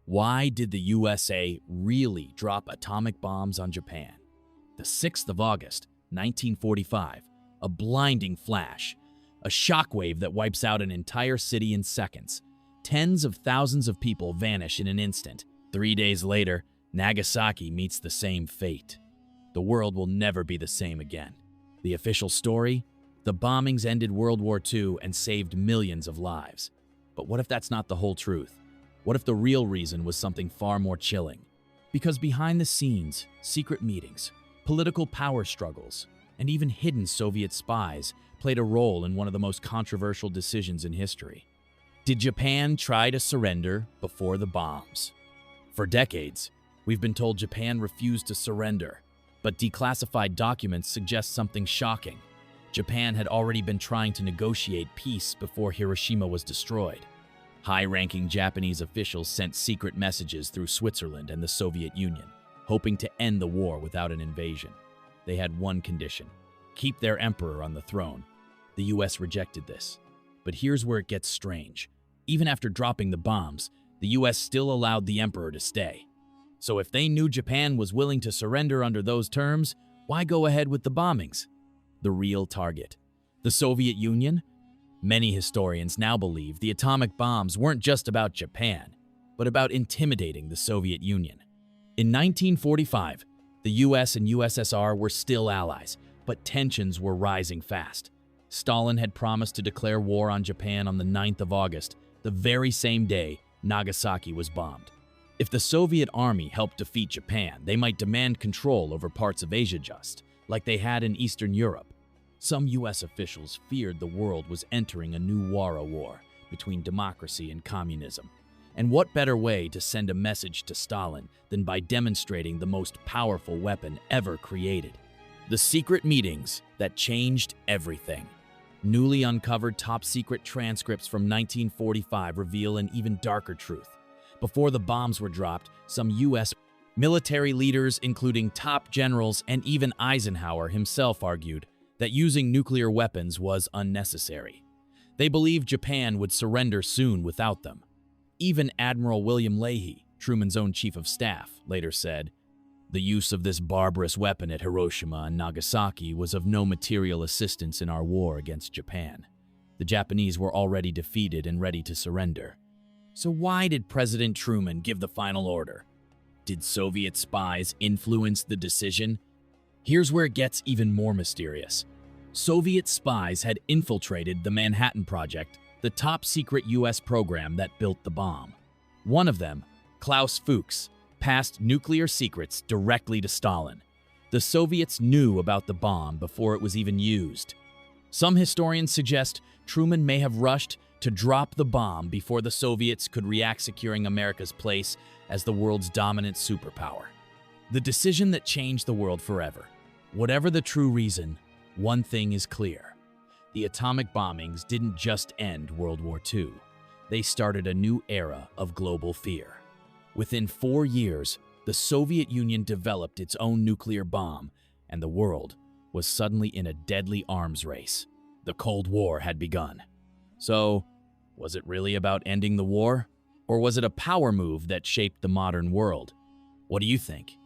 Why did the USA really drop atomic bombs on Japan? The 6th of August, 1945, a blinding flash, a shockwave that wipes out an entire city in seconds. Tens of thousands of people vanish in an instant. 3 days later, Nagasaki meets the same fate. The world will never be the same again. The official story? The bombings ended World War II and saved millions of lives. But what if that's not the whole truth? What if the real reason was something far more chilling? Because behind the scenes, secret meetings, political power struggles, and even hidden Soviet spies played a role in one of the most controversial decisions in history. Did Japan try to surrender before the bombs? For decades, we've been told Japan refused to surrender, but declassified documents suggest something shocking. Japan had already been trying to negotiate peace before Hiroshima was destroyed. High-ranking Japanese officials sent secret messages through Switzerland and the Soviet Union, hoping to end the war without an invasion. They had one condition: keep their emperor on the throne. The US rejected this. But here's where it gets strange. Even after dropping the bombs, the US still allowed the emperor to stay. So if they knew Japan was willing to surrender under those terms, why go ahead with the bombings? The real target: the Soviet Union? Many historians now believe the atomic bombs weren't just about Japan, but about intimidating the Soviet Union. In 1945, the US and USSR were still allies, but tensions were rising fast. Stalin had promised to declare war on Japan on the 9th of August, the very same day Nagasaki was bombed. If the Soviet army helped defeat Japan, they might demand control over parts of Asia, just like they had in Eastern Europe. Some US officials feared the world was entering a new war between democracy and communism. And what better way to send a message to Stalin than by demonstrating the most powerful weapon ever created? The secret meetings that changed everything. Newly uncovered top-secret transcripts from 1945 reveal an even darker truth. Before the bombs were dropped, some US military leaders, including top generals and even Eisenhower himself, argued that using nuclear weapons was unnecessary. They believed Japan would surrender soon without them. Even Admiral William Leahy, Truman's own chief of staff, later said, "The use of this barbarous weapon at Hiroshima and Nagasaki was of no material assistance in our war against Japan. The Japanese were already defeated and ready to surrender." So why did President Truman give the final order? Did Soviet spies influence the decision? Here's where it gets even more mysterious. Soviet spies had infiltrated the Manhattan Project, the top-secret US program that built the bomb. One of them, Klaus Fuchs, passed nuclear secrets directly to Stalin. The Soviets knew about the bomb before it was even used. Some historians suggest Truman may have rushed to drop the bomb before the Soviets could react, securing America's place as the world's dominant superpower. The decision that changed the world forever. Whatever the true reason, one thing is clear. The atomic bombings didn't just end World War II. They started a new era of global fear. Within 4 years, the Soviet Union developed its own nuclear bomb, and the world was suddenly in a deadly arms race. The Cold War had begun. So, was it really about ending the war? Or was it a power move that shaped the modern world? What do you think?